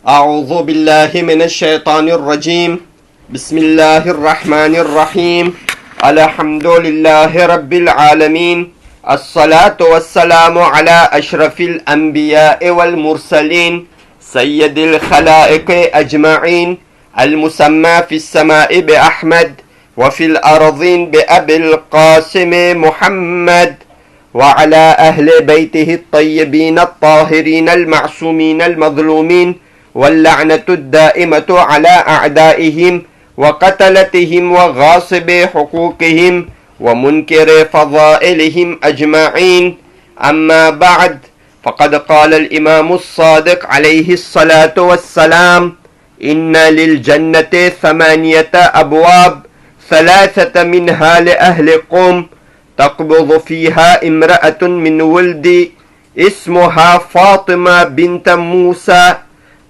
أعوذ بالله من الشيطان الرجيم بسم الله الرحمن الرحيم الحمد لله رب العالمين الصلاة والسلام على أشرف الأنبياء والمرسلين سيد الخلائق أجمعين المسمى في السماء بأحمد وفي الأرضين بأبي القاسم محمد وعلى أهل بيته الطيبين الطاهرين المعصومين المظلومين واللعنة الدائمة على أعدائهم وقتلتهم وغاصب حقوقهم ومنكر فضائلهم أجمعين أما بعد فقد قال الإمام الصادق عليه الصلاة والسلام إن للجنة 8 أبواب 3 منها لأهل قوم تقبض فيها امرأة من ولدي اسمها فاطمة بنت موسى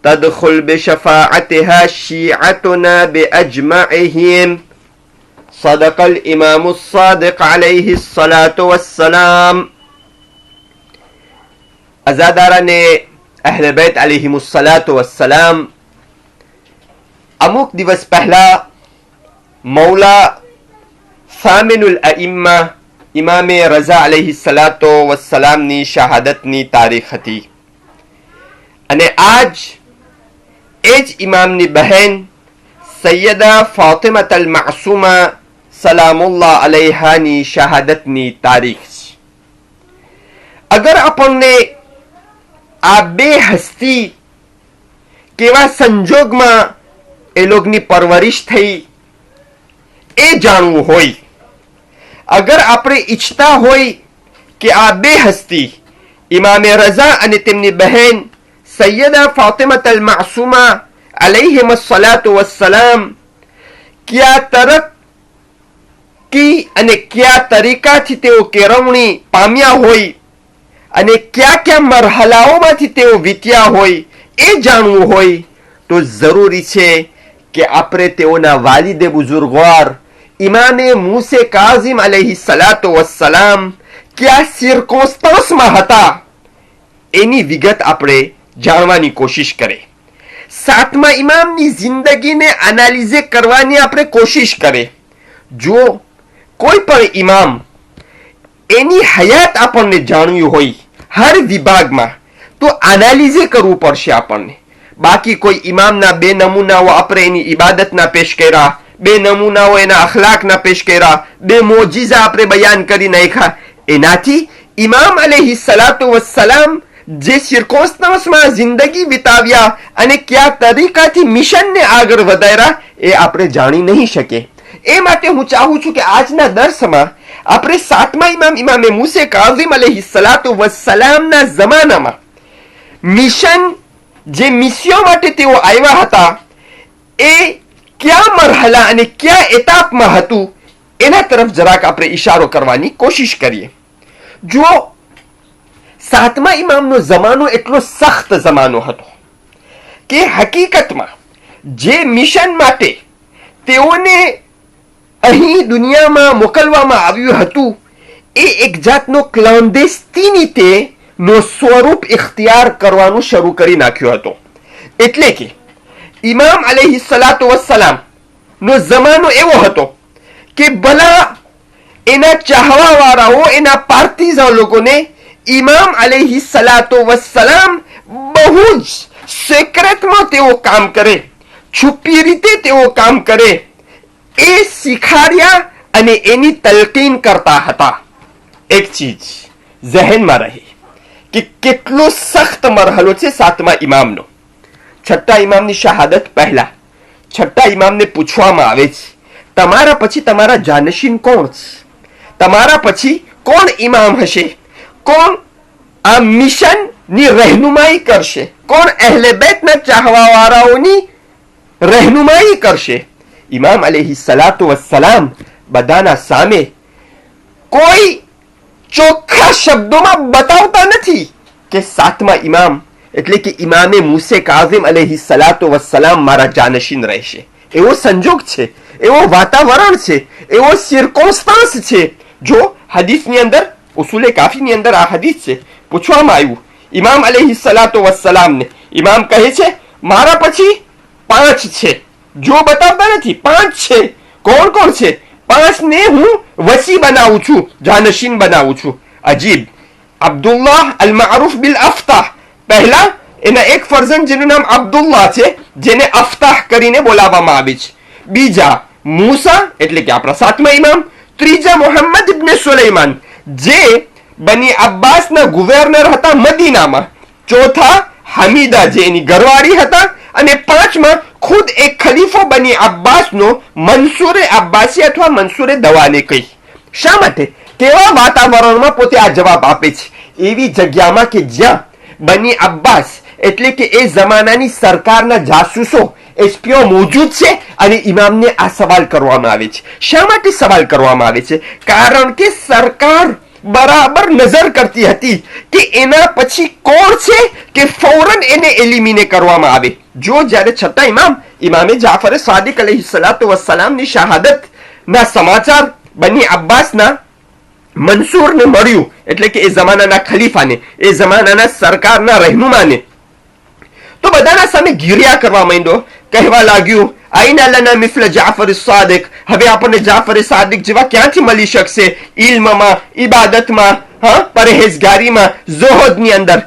تدخل بشفاعتها شيعتنا بأجمعهم صدق الإمام الصادق عليه الصلاة والسلام. અઝાદારાને અહલે બેત અલૈહિમુસ્સલાતુ વસ્સલામ અમુક દિવસ પહેલા મૌલા સામિનુલ અઇમ્મા ઇમામે રઝા અલૈહિસ્સલાતુ વસ્સલામની શહાદતની તારીખ હતી અને આજ એ જ ઇમામની બહેન સૈયદા ફાતિમતુલ માસૂમા સલામુલ્લાહ અલૈહાની શહાદતની તારીખ છે. અગર આપણને આ બે હસ્તી કેવા સંજોગમાં એ લોકોની પરવરિશ થઈ એ જાણવું હોય, અગર આપણે ઈચ્છતા હોય કે આ બે હસ્તી ઇમામે રઝા અને તેમની બહેન સૈયદા ફાતિમતુલ માસૂમા અલૈહિમસ્સલાતુ વસ્સલામ કયા તરક્કી અને કયા તરીકાથી તેઓ કેળવણી પામ્યા હોય અને કયા કયા મરહલાઓમાંથી તેઓ વીત્યા હોય એ જાણવું હોય તો જરૂરી છે કે આપણે તેઓના વાલિદે બુઝુર્ગવાર ઇમામે મૂસે કાઝિમ અલૈહિસ્સલાતુ વસ્સલામ કયા સિરકોન્સ્ટન્સમાં હતા એની વિગત આપણે જાણવાની કોશિશ કરે. 7મા ઇમામની જિંદગીને એનાલિઝે કરવાની આપણે કોશિશ કરે. જો કોઈ પણ ઇમામ એની હયાત આપણને જાણવી હોય હર વિભાગમાં તો એનાલિઝે કરવું પડશે આપણને. બાકી કોઈ ઇમામના 2 નમૂનાઓ આપણે એની ઇબાદતના પેશ કર્યા, 2 નમૂનાઓ એના અખલાકના પેશ કર્યા, 2 મોજીઝા આપણે બયાન કરી નાખ્યા, એનાથી ઇમામ અલૈહિસ્સલાતુ વસ્સલામ જે સિર્કોન્સ્ટન્સમાં જિંદગી વિતાવ્યા અને કયા તરીકાથી મિશનને આગળ વધાર્યા એ આપણે જાણી નહીં શકે. એ માટે હું ચાહું છું કે આજના દર્સમાં આપણે 7મા ઇમામ ઇમામે મૂસે કાઝિમ અલૈહિસ્સલાતુ વસ્સલામના જમાનામાં મિશન જે મિસ્યો માટે તેઓ આવ્યા હતા એ કયા મરહલા અને કયા એતાપમાં હતું એના તરફ જરાક આપણે ઇશારો કરવાની કોશિશ કરીએ. જો 7મા ઇમામનો જમાનો એટલો સખ્ત જમાનો હતો કે હકીકતમાં જે મિશન માટે તેઓને અહીં દુનિયામાં મોકલવામાં આવ્યું હતું એ એક જાતનો ક્લોન્ડેસ્ટિનિટીનો સ્વરૂપ ઇખ્તિયાર કરવાનું શરૂ કરી નાખ્યો હતો. એટલે કે ઇમામ અલૈહિસ્સલાતુ વસ્સલામનો જમાનો એવો હતો કે ભલા એના ચાહવાવાળાઓ એના પાર્ટીઝાન લોકોને ઇમામ અલૈહિસ્સલાતુ વસ્સલામ બહુ જ સિક્રેટમાં તેઓ કામ કરે, છુપી રીતે તેઓ કામ કરે એ શીખાડ્યા અને એની તલકીન કરતા હતા. એક ચીજ ઝહેનમાં રહે કે કેટલો સખ્ત મરહલો છે 7મા ઇમામનો. 6ઠ્ઠા ઇમામની શહાદત પહેલા 6ઠ્ઠા ઇમામને પૂછવામાં આવે છે તમારા પછી તમારા જાનશીન કોણ છે, તમારા પછી કોણ ઇમામ હશે, કોણ આ મિશનની રહેનુમાઈ કરશે, કોણ અહેલે બેતના ચાહવાવાળાઓની રહેનુમાઈ કરશે. ઇમામ અલૈહિસ્સલાતુ વસ્સલામ બધાના સામે કોઈ ચોખ્ખા શબ્દોમાં બતાવતા નથી કે 7મા ઇમામ એટલે કે ઇમામે મૂસે કાઝિમ અલૈહિસ્સલાતુ વસ્સલામ મારા જાનશીન રહેશે. એવો સંજોગ છે, એવો વાતાવરણ છે, એવો સિર્કોન્સ્ટન્સ છે. જો હદીસની અંદર ઉસૂલે કાફીની અંદર આ હદીસ છે, પૂછવામાં આવ્યું ઇમામ અલૈહિસ્સલાતુ વસ્સલામને, ઇમામ કહે છે મારા પછી 5 છે. જો બતાવતા નથી 5 છે. કોણ કોણ છે? 5 ને હું વસી બનાવું છું, જાનશીન બનાવું છું. અજીબ. અબ્દુલ્લાહ અલ મારૂફ બિલ અફતાહ, પહેલા એના એક ફરજન જેનું નામ અબ્દુલ્લાહ છે, જેને અફતાહ કરીને બોલાવવામાં આવે છે. બીજા મૂસા, એટલે કે આપણા 7મા ઇમામ. ત્રીજા મોહમ્મદ ઇબ્ન સુલૈમાન, જે બની અબ્બાસના ગુવર્નર હતા મદીનામાં. ચોથા હમીદા, જે એની ઘરવાળી હતા. અને 5મા ખુદ એક ખલીફો બની અબ્બાસનો મંસૂરે અબ્બાસી અથવા મંસૂરે દવાને કહી. શા માટે? કેવા વાતાવરણમાં પોતે આ જવાબ આપે છે? એવી જગ્યામાં કે જ્યાં બની અબ્બાસ એટલે કે એ જમાનાની સરકારના જાસૂસો, એસપીઓ મોજૂદ છે અને ઇમામને આ સવાલ કરવામાં આવે છે. શા માટે સવાલ કરવામાં આવે છે? કારણ કે સરકાર બરાબર નજર કરતી હતી કે એના પછી કોણ છે કે ફૌરન એને એલિમિને કરવામાં આવે. જો જ્યારે છઠ્ઠા ઇમામે જાફર સાદિક અલૈહિસ્સલાતુ વસ્સલામની શહાદત ના સમાચાર બની અબ્બાસના મંસૂરને મળ્યું, એટલે કે એ જમાનાના ખલીફાને, એ જમાનાના સરકારના રહેનુમાને, તો બધાના સામે ગીર્યા કરવા માંડ્યો. કહેવા લાગ્યું, આઈના લના મિસ્લ જાફર સાદિક, હવે આપણને જાફર સાદિક જેવા ક્યાંથી મળી શકશે ઇલ્મમાં, ઇબાદતમાં, પરહેઝગારીમાં, ઝુહદની અંદર.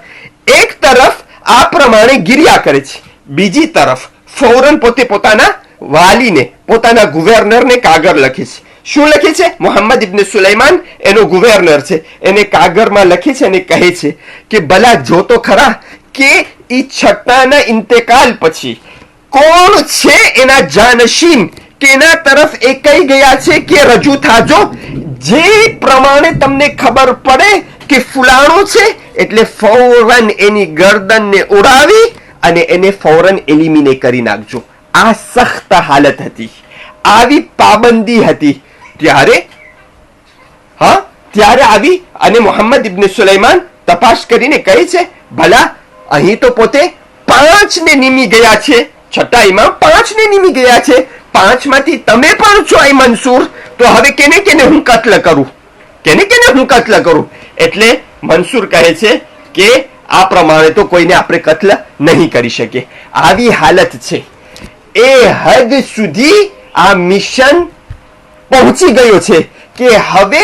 એક તરફ આ પ્રમાણે ગીર્યા કરે છે, બીજી તરફ ફૌરન પોતે પોતાના વાલીને, પોતાના ગુવર્નરને કાગળ લખે છે. શું લખે છે? મોહમ્મદ ઇબ્ન સુલૈમાન એનો ગુવર્નર છે, એને કાગળમાં લખે છે અને કહે છે કે ભલા જો તો ખરા કે ઈ છઠ્ઠાના ઇન્તેકાલ પછી કોણ છે એના જાનશીન, કે એના તરફ એ કહી ગયા છે કે રજૂ થાજો. જે પ્રમાણે તમને ખબર પડે કે ફુલાણો છે એટલે ફૌરન એની ગરદનને ઉડાવી અને એને ફૌરન એલિમિને કરી નાખજો. આ સખ્ત હાલત હતી, આવી પાબંદી હતી. ત્યારે આવી અને મોહમ્મદ ઇબ્ન સુલૈમાન તપાસ કરીને કહે છે, ભલા અહીં તો પોતે 5 ને નીમી ગયા છે. છઠ્ઠા ઇમામ 5 ને નીમી ગયા છે. 5 માંથી તમે પણ છો એ મંસૂર, તો હવે કેને કેને હું કત્લ કરું? કેને કેને હું કત્લ કરું? એટલે મંસૂર કહે છે કે આ પ્રમાણે તો કોઈને આપણે કત્લ નહીં કરી શકીએ. આવી હાલત છે. એ હદ સુધી આ મિશન પહોંચી ગયો છે કે હવે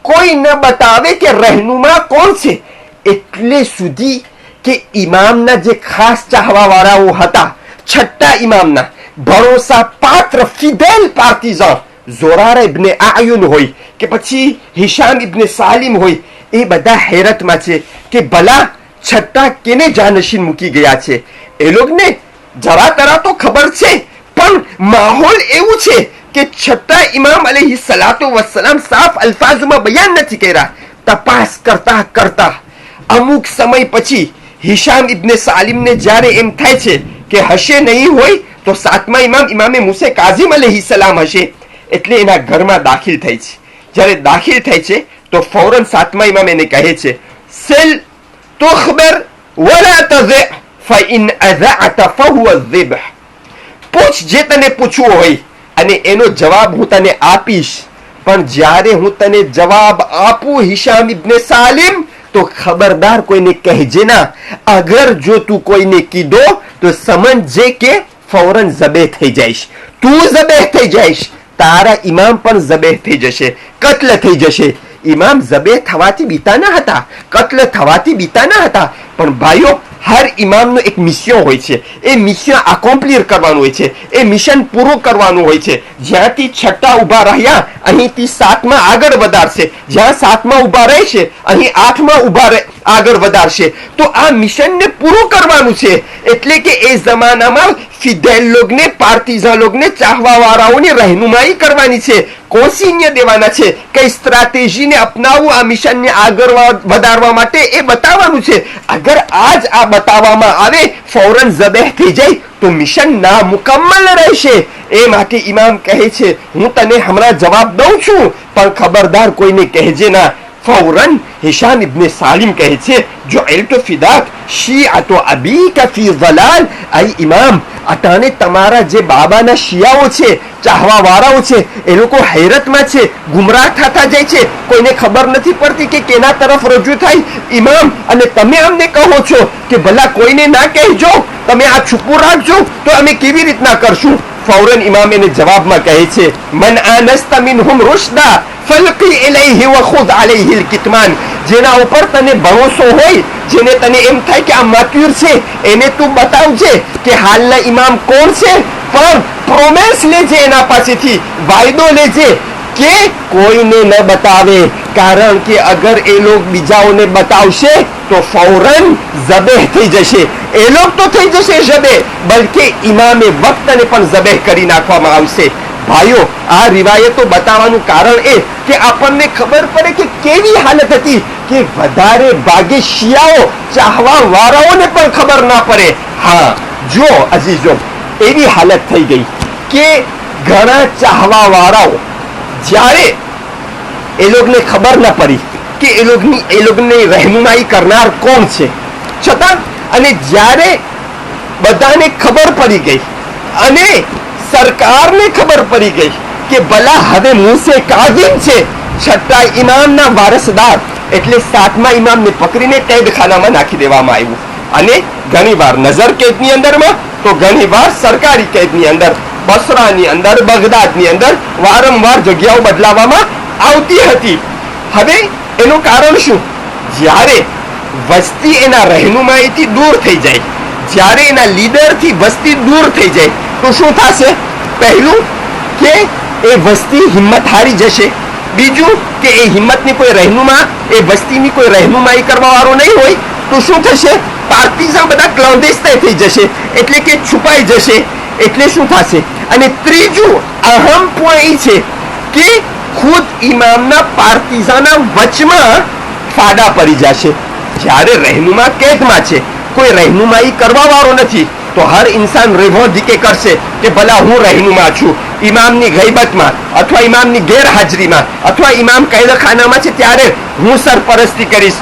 કોઈ ન બતાવે કે રહેનુમા કોણ છે. એટલે સુધી કે ઇમામના જે ખાસ ચાહવા વાળાઓ હતા, છઠ્ઠા ઇમામના ભરોસા પાત્ર ફિદેલ પાર્ટીઝન, ઝોરાર ઇબ્ન આયુન હોય કે પછી હિશામ ઇબ્ન સાલિમ હોય, એ બધા હેરતમાં છે કે ભલા છઠ્ઠા કેને જાનશીન મૂકી ગયા છે. એ લોકોને જરા તરા તો ખબર છે, પણ માહોલ એવું છે કે છઠ્ઠા ઇમામ અલૈહિસ્સલાતુ વસ્સલામ સાફ અલ્ફાઝમાં બયાન નથી કર્યા. તપાસ કરતા કરતા અમુક સમય પછી હિશામ ઇબ્ન સાલિમને જ્યારે એમ થાય છે કે હશે નહીં હોય તો 7મા ઇમામે મુસે કાઝિમ અલૈહિસ્સલામ હશે, એટલે એના ઘરમાં દાખિલ થઈ છે. જ્યારે દાખિલ થાય છે તો ફૌરન 7મા ઇમામ એને કહે છે, સિલ તુખબિર વલા તઝિ ફઇન અઝઅત ફહુવ ઝિબહ. પૂછ જે તને પૂછવું હોય અને એનો જવાબ હું તને આપીશ, પણ જ્યારે હું તને જવાબ આપું હિશામ ઇબ્ન સાલિમ, તો ખબરદાર કોઈને કહેજે ના. અગર જો તું કોઈને કીધો તો સમજજે કે ફૌરન જબે થઈ જઈશ, તું જબે થઈ જઈશ, તારા ઇમામ પણ જબે થઈ જશે, કત્લ થઈ જશે. ઇમામ જબે થવાથી બીતા ન હતા, કત્લ થવાથી બીતા ન હતા, પણ ભાઈઓ હર ઇમામનો એક મિશન હોય છે. એ મિશન અકોમ્પ્લીટ કરવાનું હોય છે, એ મિશન પૂરું કરવાનું હોય છે. જ્યાંથી છઠ્ઠા ઉભા રહ્યા અહીંથી 7મા આગળ વધારશે, જ્યાં 7મા ઉભા રહેશે અહીં 8મા આગળ વધારશે. તો આ મિશનને પૂરું કરવાનું છે. એટલે કે એ જમાનામાં ફિદેલ લોગને, પાર્ટીઝન લોગને, ચાહવા વાળાઓની રહેનુમાઈ કરવાની છે, કોશિન્ય દેવાના છે, કઈ સ્ટ્રેટેજીને અપનાવવું આ મિશનને આગળ વધારવા માટે એ બતાવવાનું છે. અગર આજ આ બતાવવામાં આવે ફૌરન જબેહ થઈ જાય તો મિશન ના મુકમ્મલ રહેશે. એ માટે ઇમામ કહે છે, હું તને હમણાં જવાબ દઉં છું, પણ ખબરદાર કોઈને કહેજે ના. ફૌરન હિશામ ઇબ્ને સાલિમ કહે છે, જુઇલતુ ફિદાક શિઆતુ અબીકા ફી ઝલાલ, આઈ ઇમામ, અટાણે તમારા જે બાબાના શિયાઓ છે, ચાહવા વાળાઓ છે, એ લોકો હૈરતમાં છે, ગુમરાહ થતા જાય છે, કોઈને ખબર નથી પડતી કે કેના તરફ રજૂ થાય. ઇમામ, અને તમે અમને કહો છો કે ભલા કોઈને ના કહેજો, તમે આ છુપું રાખજો, તો અમે કેવી રીતના કરશું? ફૌરન ઇમામ એને જવાબમાં કહે છે, મન આનસ્તા મિનહુમ રુશદા ફલકી ઇલૈહિ વખુદ અલૈહિ અલકિતમાન, જેના ઉપર તને ભરોસો હોય, જેને તને એમ થાય કે આ માતુર છે, એને તું બતાવજે કે હાલના ઇમામ કોણ છે, પણ પ્રોમિસ લેજે એના પાસેથી, વાયદો લેજે કે કોઈને ન બતાવે, કારણ કે અગર એ લોગ બીજાઓને બતાવશે તો ફૌરન ઝબેહ થઈ જશે. એ લોગ તો થઈ જશે ઝબેહ, બલકે ઇમામે વક્તને પણ ઝબેહ કરી નાખવામાં આવશે. ભાઈઓ, આ રિવાયતો બતાવવાનું કારણ એ કે આપણને ખબર પડે કે કેવી હાલત હતી, કે વધારે ભાગે શિયાઓ ચાહવા વાળાઓને પણ ખબર ના પડે. હા, જો અજીજો, એવી હાલત થઈ ગઈ કે ઘણા ચાહવા વાળાઓ, જ્યારે એ લોકોને ખબર ના પડી કે એ લોકોને રહેનુમાઈ કરનાર કોણ છે, છતાં અને જ્યારે બધાને ખબર પડી ગઈ અને સરકારને ખબર પડી ગઈ કે ભલા હવે મૂસે કાઝિમ છે, છઠ્ઠા ઇમામના વારસદાર એટલે સાતમા ઇમામને પકડીને કેદખાનામાં નાખી દેવામાં આવ્યું, અને ઘણીવાર નજર કેદની અંદરમાં તો ઘણીવાર સરકારી કેદની અંદર, બસરાની અંદર, બગદાદની અંદર વારંવાર જગ્યાઓ બદલાવામાં આવતી હતી. હવે એનું કારણ શું? જ્યારે વસ્તી એના રહેનુમાઈથી દૂર થઈ જાય, જ્યારે એના લીડરથી વસ્તી દૂર થઈ જાય, તો શું થશે? પહેલું કે એ વસ્તી હિંમત હારી જશે, બીજું કે એ હિંમતની કોઈ રહેનુમા, એ વસ્તીની કોઈ રહેનુમાઈ કરવા વાળો નહીં હોય, તો શું થશે? પાર્ટીઝન બધા ક્લોન્દેસ્તે થઈ જશે, એટલે કે છુપાઈ જશે. એટલે શું થશે? અને ત્રીજું અહમ પોઈન્ટ છે કે ખુદ ઇમામના પાર્ટીઝાના વચમાં ફાડા પડી જશે. જ્યારે રહેનુમા કેદમાં છે, કોઈ રહેનુમાઈ કરવા વાળો નથી, તો હર ઇન્સાન રેવોધિકે કરશે કે ભલા હું રહેનુમા છું, ઇમામની ગૈબતમાં અથવા ઇમામની ગેરહાજરીમાં અથવા ઇમામ કેદખાનામાં છે ત્યારે હું સરપરસ્તી કરીશ.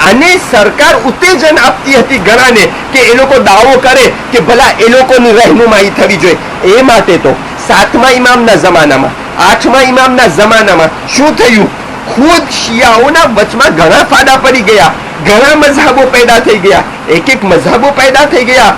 આને સરકાર ઉત્તેજન આપતી હતી ઘણાને કે એ લોકો દાવો કરે કે ભલા એ લોકોની રહેનુમાઈ થવી જોઈએ. એ માટે તો સાતમા ઇમામના જમાનામાં, આઠમા ઇમામના જમાનામાં શું થયું? ખુદ શિયાઓના વચમાં ઘણા ફાડા પડી ગયા, ઘણા મઝહબો પેદા થઈ ગયા, એક મઝહબો પેદા થઈ ગયા.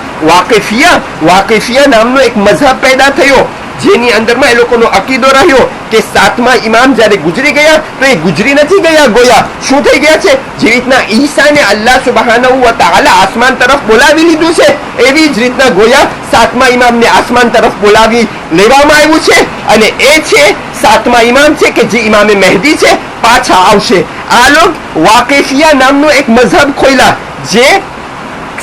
વાકિફિયા નામનો એક મઝહબ પેદા થયો, જેની અંદરમાં એ લોકોનો અકીદો રહ્યો કે સાતમા ઇમામ જ્યારે ગુજરી ગયા તો એ ગુજરી નથી ગયા, ગોયા શું થઈ ગયા છે? જેવી રીતના ઈસાને અલ્લાહ સુબહાનહુ વ તઆલા આસમાન તરફ બોલાવી લીધું છે, એવી જ રીતના ગોયા સાતમા ઇમામને આસમાન તરફ બોલાવી લેવામાં આવ્યું છે, અને એ છે સાતમા ઇમામ છે કે જે ઇમામે મહેદી છે, પાછા આવશે. આ લોક વાકિફિયા નામનો એક મઝહબ ખોલ્યા, જે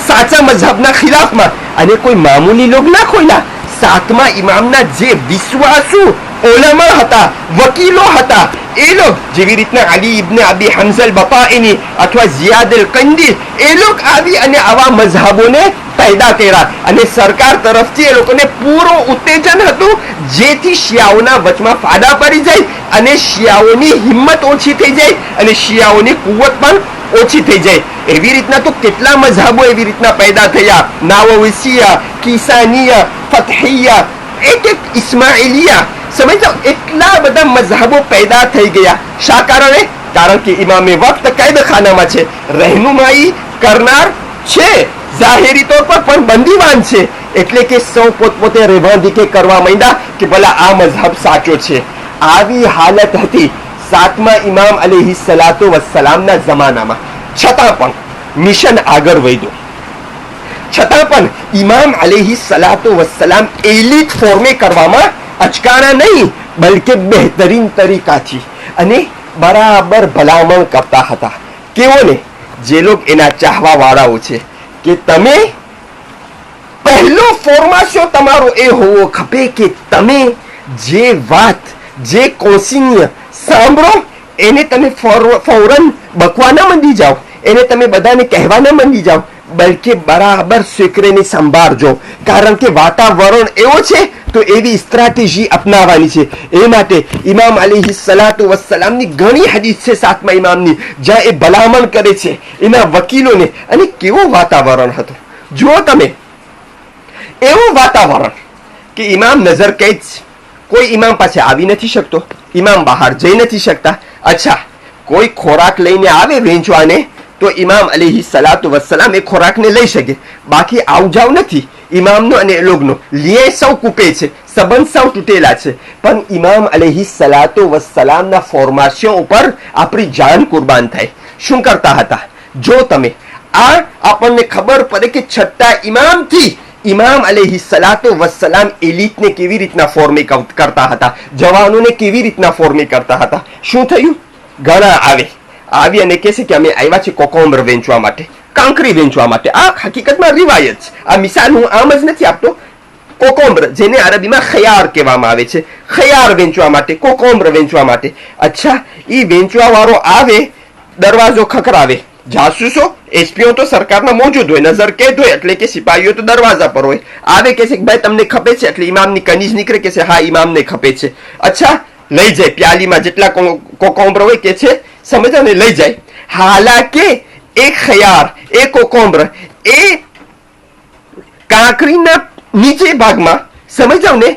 સાચા મઝહબના ખિલાફમાં, અને કોઈ મામૂલી લોક ના ખોલ્યા. સાતમા ઇમામના જે વિશ્વાસુ ઉલમા હતા, વકીલો હતા, એ લોક જેવી રીતના અલી ઇબ્ને અબી હંઝલ બતાઈની અથવા ઝિયાદ અલ કંદી, એ લોક આવી અને આવા મઝહબોને પેદા કર્યા, અને સરકાર તરફથી એ લોકોને પૂરો ઉત્તેજન હતું, જેથી શિયાઓના વચમાં ફાડા પડી જાય અને શિયાઓની હિંમત ઓછી થઈ જાય અને શિયાઓની કુવત પણ ઓછી થઈ જાય. એવી રીતના તો કેટલા મઝહબો એવી રીતના પેદા થયા, નાવવિસિયા, કિસાનિયા, ફતહિયા, એક ઇસ્માઇલિયા, સમજો એટલા બધા મઝહબો પેદા થઈ ગયા. શા કારણે? કારણ કે ઇમામે વક્ત કેદખાનામાં છે, રહેનુમાઈ કરનાર છે, જાહેરી તौर પર પણ બંદીવાન છે, એટલે કે સૌ પોતપોતે રેવાંધીકે કરવા માંડ્યા કે ભલા આ મઝહબ સાચો છે. આવી હાલત હતી સાતમા ઇમામ અલૈહિ સલાતુ વસ્સલામના જમાનામાં. છતાં પણ મિશન આગળ વધ્યું, છતાં પણ ઇમામ અલૈહિ સલાતુ વસ્સલામ એલિટ ફોર્મે કરવામાં અચકાણા નહીં, બલકે બહેતરીન તરીકાથી અને બરાબર ભલામણ કરતા હતા. કેવોને? જે લોક એના ચાહવા વાળાઓ છે કે તમે પહેલો ફોર્માશો તમારો એ હોવો ખપે કે તમે જે વાત, જે કોશિન્ય સાંભળો એને તમે ફૌરન બકવા ના મંડી જાઓ, એને તમે બધાને કહેવા ના મંડી જાઓ, બલકે બરાબર સ્વીકરીને સંભાળજો. કારણ કે વાતાવરણ એવો છે તો એવી સ્ટ્રેટેજી અપનાવવાની છે. એ માટે ઇમામ અલૈહિ સલાતુ વસ્સલામની ઘણી હદીસ છે 7મા ઇમામની, જ્યાં એ ભલામણ કરે છે એના વકીલોને. અને કેવું વાતાવરણ હતું જુઓ તમે, એવું વાતાવરણ કે ઇમામ નજર કેદ, કોઈ ઇમામ પાસે આવી નથી શકતો, ઇમામ બહાર જઈ નથી શકતા. અચ્છા, કોઈ ખોરાક લઈને આવે વેચવાને તો ઇમામ અલૈહિ સલાતુ વસ્સલામ એ ખોરાકને લઈ શકે, બાકી આવ જાવ નથી ઇમામનો અને એ લોગનો. લીએ સૌ કૂપે છે, સંબંધ સૌ તૂટેલા છે, પણ ઇમામ અલૈહિ સલાતુ વસ્સલામના ફોર્માશિયો ઉપર આપણી જાન કુરબાન થાય. શું કરતા હતા જો તમે, આ આપણને ખબર પડે કે છઠ્ઠા ઇમામથી ઇમામ અલૈહિ સલાતુ વસ્સલામ એલિટને કેવી રીતના ફોર્મે કરતા હતા, જવાનોને કેવી રીતના ફોર્મે કરતા હતા. શું થયું, ઘણા આવી અને કહે છે કે અમે આવ્યા છે કોકોમ્બર વેચવા માટે, કાંકરી વેચવા માટે. આ હકીકતમાં રિવાયત છે, આ મિસાલ હું આમ જ નથી આપતો. કોકોમ્બર, જેને અરબીમાં ખયાર કહેવામાં આવે છે, ખયાર વેચવા માટે, કોકોમ્બર વેચવા માટે. અચ્છા, એ વેચવા વાળો આવે, દરવાજો ખખડાવે, જાસૂસો એસપીઓ તો સરકારના મોજૂદ હોય, નજર કેદ હોય, એટલે કે સિપાહીઓ તો દરવાજા પર હોય. આવે કે છે કે ભાઈ તમને ખપે છે, એટલે ઇમામની કનીઝ નીકળે કે છે હા ઇમામને ખપે છે. અચ્છા, લઈ જાય પ્યાલીમાં જેટલા કોકોમ્બર હોય કે છે સમજો ને, લઈ જાય. હાલાકે એ ખયાર, એ કોકોમ્બર એ કાંકરીના નીચે ભાગમાં સમજાવ ને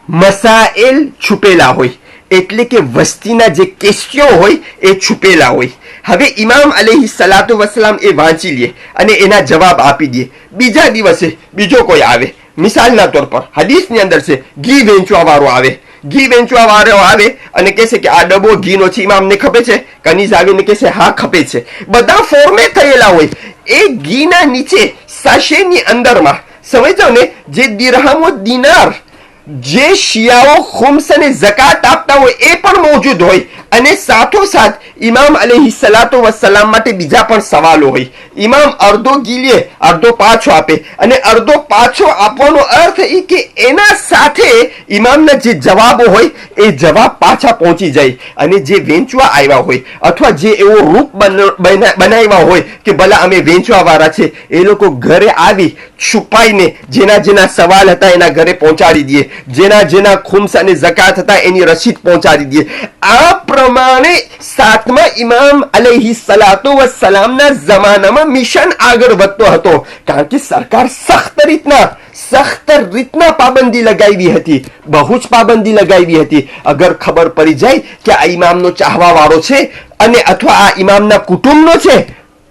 મસાએલ છુપેલા હોય, એટલે કે વસ્તીના જે કેસ્યો હોય એ છુપેલા હોય. હવે ઇમામ અલૈહિ સલાતુ વસ્સલામ એ વાંચી લે અને એના જવાબ આપી દે. બીજા દિવસે બીજો કોઈ આવે, મિસાલના તौर પર હદીસની અંદર છે ઘી વેચવા વાળો આવે, ઘી વેચવા વાળો આવે અને કહે છે કે આ ડબ્બો ઘીનો છે, ઇમામને ખપે છે? કનીઝ આવીને કહે છે હા ખપે છે. બધા ફોર્મે થયેલા હોય. એ ઘીના નીચે સાશેની અંદરમાં સમજો ને જે દિરહમો દિનાર, જે શિયાઓ ખુમ્સ અને ઝકાત આપતા હોય એ પણ મોજૂદ હોય. અને સાથોસાથ ઇમામ અલૈહિ સલાતુ વસ્સલામ માટે બીજા પણ સવાલો હોય. ઇમામ અડધો ઘી લે, અડધો પાછો આપે, અને અડધો પાછો આપવાનો અર્થ એ કે એના સાથે ઇમામના જે જવાબો હોય એ જવાબ પાછા પહોંચી જાય. અને જે વેચવા આવ્યા હોય અથવા જે એવો રૂપ બનાવ્યા હોય કે ભલા અમે વેચવા વાળા છે, એ લોકો ઘરે આવી છુપાઈને જેના સવાલ હતા એના ઘરે પહોંચાડી દે, જેના ખુમ્સ અને ઝકાત હતા એની રસીદ પહોંચાડી દે. આ પ્રમાણે 7મા ઇમામ અલૈહિ સલાતુ વસ્સલામના જમાનામાં મિશન આગળ વધતો હતો, કારણ કે સરકાર સખ્ત રીતના પાબંદી લગાવી હતી, બહુ જ પાબંદી લગાવી હતી. અગર ખબર પડી જાય કે આ ઇમામનો ચાહવા વાળો છે અને અથવા આ ઇમામના કુટુંબનો છે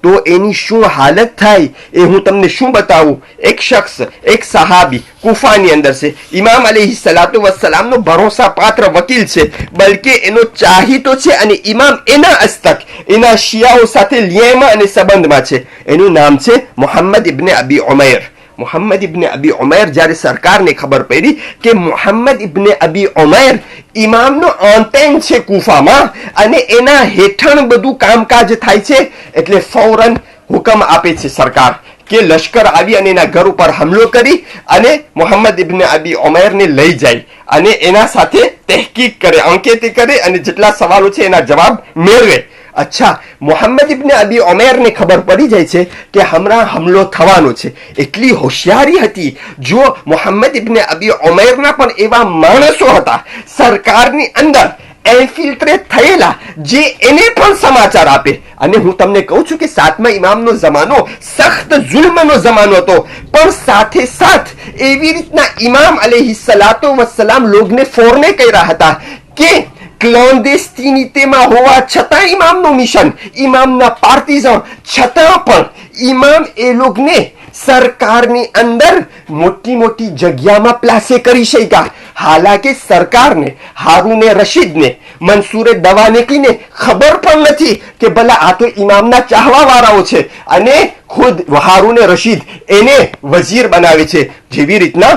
તો એની શું હાલત થાય એ હું તમને શું બતાવું. એક શખ્સ, એક સહાબી કુફાની અંદર છે, ઇમામ અલૈહિ સલાતુ વસ્સલામનો ભરોસા પાત્ર વકીલ છે, બલકે એનો ચાહીતો છે, અને ઇમામ એના અસ્તક એના શિયાઓ સાથે લિયામાં અને સંબંધમાં છે. એનું નામ છે મુહમ્મદ ઇબ્ને અબી ઉમૈર. મુહમ્મદ ઇબ્ને અબી ઉમૈર, જ્યારે સરકારને ખબર પડી કે મુહમ્મદ ઇબ્ને અબી ઉમૈર ઇમામનો ઓન્ટેન છે કુફામાં અને એના હેઠળ બધું કામકાજ થાય છે, એટલે ફૌરન હુકમ આપે છે સરકાર કે લશ્કર આવી અને એના ઘર ઉપર હુમલો કરી અને મુહમ્મદ ઇબ્ને અબી ઉમૈરને લઈ જાય અને એના સાથે તહકીક કરે, અંકેતી કરે અને જેટલા સવાલો છે એના જવાબ મેળવે. અચ્છા, મુહમ્મદ ઇબ્ને અબી ઉમૈરને ખબર પડી જાય છે કે હમણાં હુમલો થવાનો છે. એટલી હોશિયારી હતી. જો મુહમ્મદ ઇબ્ને અબી ઉમૈરના પણ એવા માણસો હતા સરકારની અંદર ઇન્ફિલ્ટ્રેટ થયેલા, જે એને પણ સમાચાર આપે. અને હું તમને કહું છું કે 7મા ઇમામનો જમાનો સખ્ત જુલ્મનો જમાનો હતો, પણ સાથે સાથ એવી રીતના ઇમામ અલૈહિ સલાતુ વસ્સલામ લોગને ફોરને કર્યા હતા કે ક્લોન્ડેસ્ટિનિટીમાં હોવા છતાં ઇમામનું મિશન, ઇમામના પાર્ટીઝન છતાં પણ ઇમામ એ લોગને સરકારની અંદર મોટી જગ્યામાં પ્લાસે કરી શક્યા. હાલાકે સરકારને, હારૂને રશીદને, મંસૂરે દવા નીકળીને ખબર પણ નથી કે ભલા આ તો ઇમામના ચાહવા વાળાઓ છે, અને ખુદ હારૂને રશીદ એને વઝીર બનાવે છે. જેવી રીતના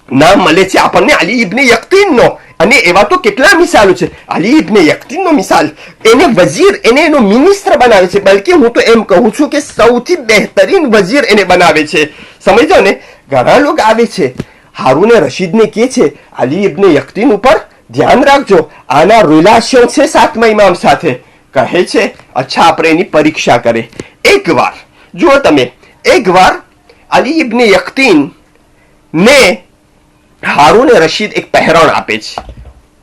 નામ મળે છે આપણને અલી ઇબ્ને યકતીનનો, અને એવા તો કેટલા મિસાલો છે. અલી ઇબ્ને યકતીનનો મિસાલ, એને વઝીર, એનો મિનિસ્ટર બનાવે છે. બલકે હું તો એમ કહું છું કે સૌથી બહેતરીન વઝીર એને બનાવે છે. સમજો ને, ઘણા લોકો આવે છે હારૂને રશીદને કહે છે અલી ઇબ્ને યકતીન ઉપર ધ્યાન રાખજો, આના રિલેશન છે 7મા ઇમામ સાથે. કહે છે અચ્છા આપણે એની પરીક્ષા કરે. એકવાર જુઓ તમે, એકવાર અલી ઇબ્ને યકતીન ને હારૂન રશીદ એક પહેરણ આપે છે.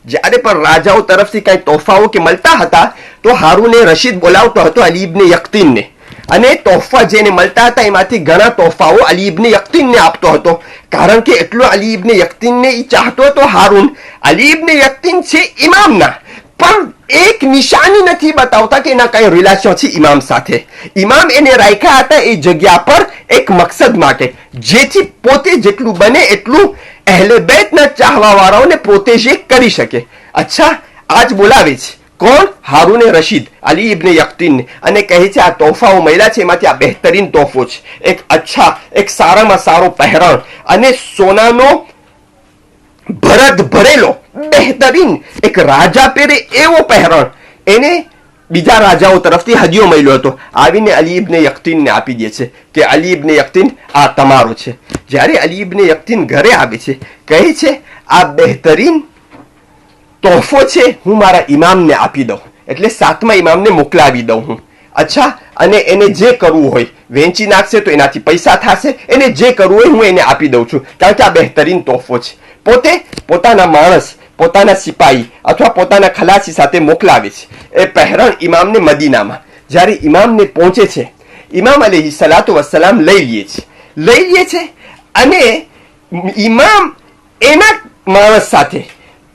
જ્યારે પણ રાજાઓ તરફથી કઈ તોહફાઓ કે મળતા હતા તો હારૂન રશીદ બોલાવતો હતો અલી ઇબ્ન યક્તીનને, અને તોહફા જેને મળતા હતા એમાંથી ઘણા તોહફાઓ અલી ઇબ્ન યક્તીનને આપતો હતો. કારણ કે એટલો અલી ઇબ્ન યક્તીનને એ ચાહતો હતો હારૂન. અલી ઇબ્ન યક્તીન છે ઇમામના, પણ એક નિશાની નથી બતાવતા કે એના કઈ રિલેશન છે ઇમામ સાથે. ઇમામ એને રાખ્યા હતા એ જગ્યા પર એક મકસદ માટે, જેથી પોતે જેટલું બને એટલું અહેલે બેતના ચાહવા વાળાઓને પ્રોટેજે કરી શકે. અચ્છા, આજ બોલાવે છે કોણ? હારૂન રશીદ અલી ઇબ્ન યક્તીનને, અને કહે છે આ તોહફાઓ મળ્યા છે એમાંથી આ બહેતરીન તોહફો છે. એક સારામાં સારો પહેરણ અને સોનાનો ભરત ભરેલો બહેતરીન એક રાજા પહેરે એવો પહેરણ એને બીજા રાજાઓ તરફથી હદિયો મળ્યો હતો. આવીને અલી ઇબ્ન યક્તીનને આપી દે છે કે અલી ઇબ્ન યક્તીન આ તમારો છે. જ્યારે અલી ઇબ્ન યક્તીન ઘરે આવે છે, કહે છે આ બહેતરીન તોહફો છે હું મારા ઇમામને આપી દઉં, એટલે 7મા ઇમામને મોકલાવી દઉં હું. અચ્છા, અને એને જે કરવું હોય વેચી નાખશે તો એનાથી પૈસા થશે, એને જે કરવું હોય હું એને આપી દઉં છું, કારણ કે આ બહેતરીન તોહફો છે. પોતે પોતાના માણસ, પોતાના સિપાહી અથવા પોતાના ખલાસી સાથે મોકલાવે છે એ પહેરણ ઇમામને મદીનામાં. જ્યારે ઇમામને પહોંચે છે, ઇમામ અલૈહિ સલાતુ વસ્સલામ લઈ લે છે અને ઇમામ એના માણસ સાથે,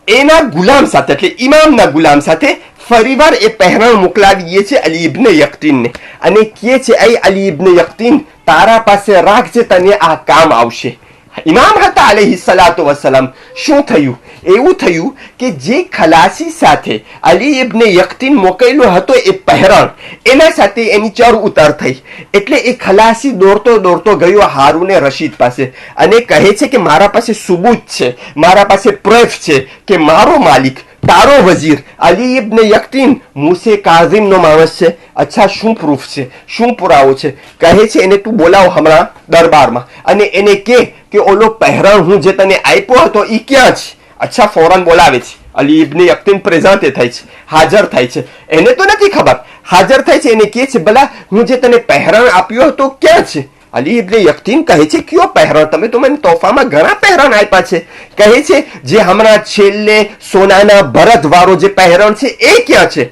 એના ગુલામ સાથે, એટલે ઇમામના ગુલામ સાથે ફરીવાર એ પહેરણ મોકલાવી દે છે અલી ઇબ્ન યક્તીનને, અને કહે છે એ અલી ઇબ્ન યક્તીન તારા પાસે રાખજે, તને આ કામ આવશે. ઇમામ હતા અલૈહિ સલાતુ વસ્સલામ. શું થયું? એવું થયું કે જે ખલાસી સાથે અલી ઇબ્ન યક્તીન મોકલેલો હતો એ પહેરણ, એના સાથે એની ચર ઉતર થઈ. એટલે એ ખલાસી દોડતો ગયો હારૂન રશીદ પાસે અને કહે છે કે મારા પાસે સુબૂત છે, મારા પાસે પ્રૂફ છે કે મારો માલિક, તારો વઝીર અલી ઇબ્ન યક્તીન મૂસે કાઝિમનો માણસ છે. અચ્છા, શું પ્રૂફ છે, શું પુરાવો છે? કહે છે એને તું બોલાવ હમણાં દરબારમાં અને એને કે ઓલો પહેરણ હું જે તને આપ્યો હતો એ ક્યાં છે? અચ્છા, ફોરન બોલાવે છે. અલી ઇબ્ન યક્તીન પ્રેઝન્ટ થાય છે, હાજર થાય છે. એને તો નથી ખબર, હાજર થાય છે. એને કહે છે ભલા હું જે તને પહેરણ આપ્યો હતો ક્યાં છે? અલી ઇબ્ન યક્તીન કહે છે કયો પહેરણ? તમે તો મને તોહફામાં ઘણા પહેરણ આપ્યા છે. કહે છે જે હમણાં છેલ્લે સોનાના ભરત વાળો જે પહેરણ છે એ ક્યાં છે?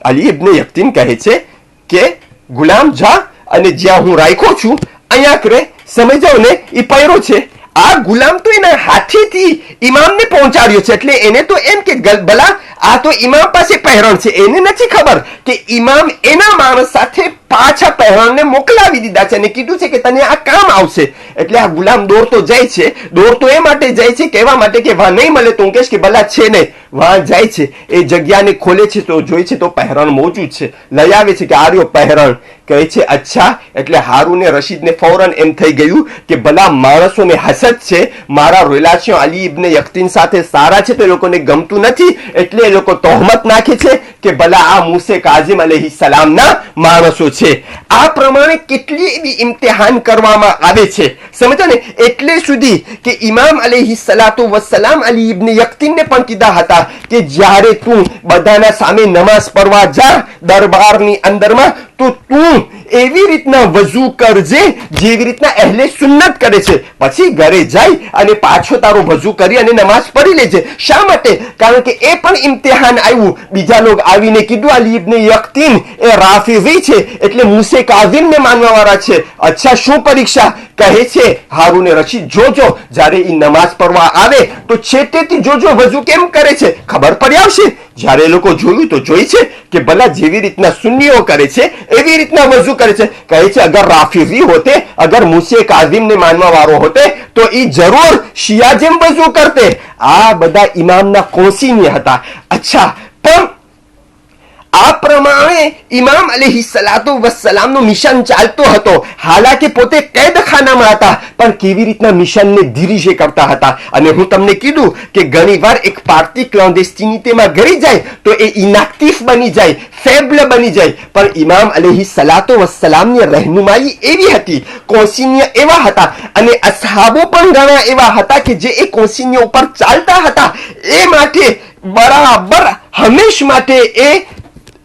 અલી ઇબ્ન યક્તીન કહે છે કે ગુલામ જા અને જ્યાં હું રાખ્યો છું અહીંયા કરે, સમજાવ ને, એ પહેરો છે. આ ગુલામ તો એના હાથેથી ઇમામને પહોંચાડ્યો છે, એટલે એને તો એમ કે ભલા આ તો ઇમામ પાસે પહેરણ છે. એને નથી ખબર કે ઇમામ એના માણસ સાથે પાછા પહેરણને મોકલાવી દીધા છે અને કીધું છે કે તને આ કામ આવશે. એટલે આ ગુલામ દોડતો જાય છે, દોડતો એ માટે જાય છે કહેવા માટે કે વાં નહીં મળે તો હું કહીશ કે ભલા છે નહીં. વાં જાય છે, એ જગ્યાને ખોલે છે તો જોઈ છે તો પહેરણ મોજૂદ છે. લઈ આવે છે કે આ રહ્યો પહેરણ. કહે છે અચ્છા, એટલે હારૂન રશીદને ફૌરન એમ થઈ ગયું કે ભલા માણસોને હસદ છે, મારા રિલેશન અલી ઇબ્ન યક્તીન સાથે સારા છે તો એ લોકોને ગમતું નથી, એટલે એ લોકો તહોમત નાખે છે કે ભલા આ મૂસે કાઝિમ અલૈહિ સલામના માણસો છે. આ પ્રમાણે કેટલી એવી ઇમ્તિહાન કરવામાં આવે છે, સમજો ને. એટલે સુધી કે ઇમામ અલૈહિ સલાતુ વસ્સલામ અલી ઇબ્ન યક્તીનને પણ કીધા હતા કે જ્યારે તું બધાના સામે નમાઝ પઢવા જા દરબારની અંદરમાં તો તું એવી રીતના વઝુ કરજે જેવી રીતના અહેલે સુન્નત કરે છે. પછી ઘરે જાય અને પાછો તારો વઝુ કરી અને નમાઝ પઢી લેજે. શા માટે? કારણ કે એ પણ ઇમ્તિહાન આવ્યું. બીજા લોક આવીને કીધું અલી ઇબ્ન યક્તીન એ રાફિઝી છે, એટલે મૂસે કાઝિમને માનવા વાળા છે. અચ્છા, શું પરીક્ષા? કહે છે હારૂન રશીદ જોજો જ્યારે એ નમાઝ પઢવા આવે તો છેટેથી જોજો વઝુ કેમ કરે છે, ખબર પડી આવશે. જ્યારે એ લોકો જોયું તો જોઈ છે કે ભલા જેવી રીતના સુન્નીઓ કરે છે એવી રીતના વઝુ કરે છે. કહે છે અગર રાફિઝી હોતે, અગર મૂસે કાઝિમને માનવા વાળો હોતે તો એ જરૂર શિયા જેમ વઝુ કરતે. આ બધા ઇમામના કોસીની હતા. અચ્છા, પણ આ પ્રમાણે ઇમામ અલૈહિ સલાતુ વસ્સલામનો મિશન ચાલતો હતો. હાલાકે પોતે કેદખાનામાં હતા, પણ કેવી રીતના મિશનને ધીરીજે કરતા હતા. અને હું તમને કીધું કે ઘણીવાર એક પાર્ટી ક્લોન્ડેસ્ટિનિટીમાં ગઈ જાય તો એ ઇનએક્ટિવ બની જાય, ફેબલ બની જાય. પણ ઇમામ અલૈહિ સલાતુ વસ્સલામની રહેનુમાઈ એવી હતી, કોન્સિનિયા એવા હતા, અને અસહાબો પણ ઘણા એવા હતા કે જે એ કોન્સિનિયા ઉપર ચાલતા હતા. એ માટે બરાબર હંમેશ માટે એ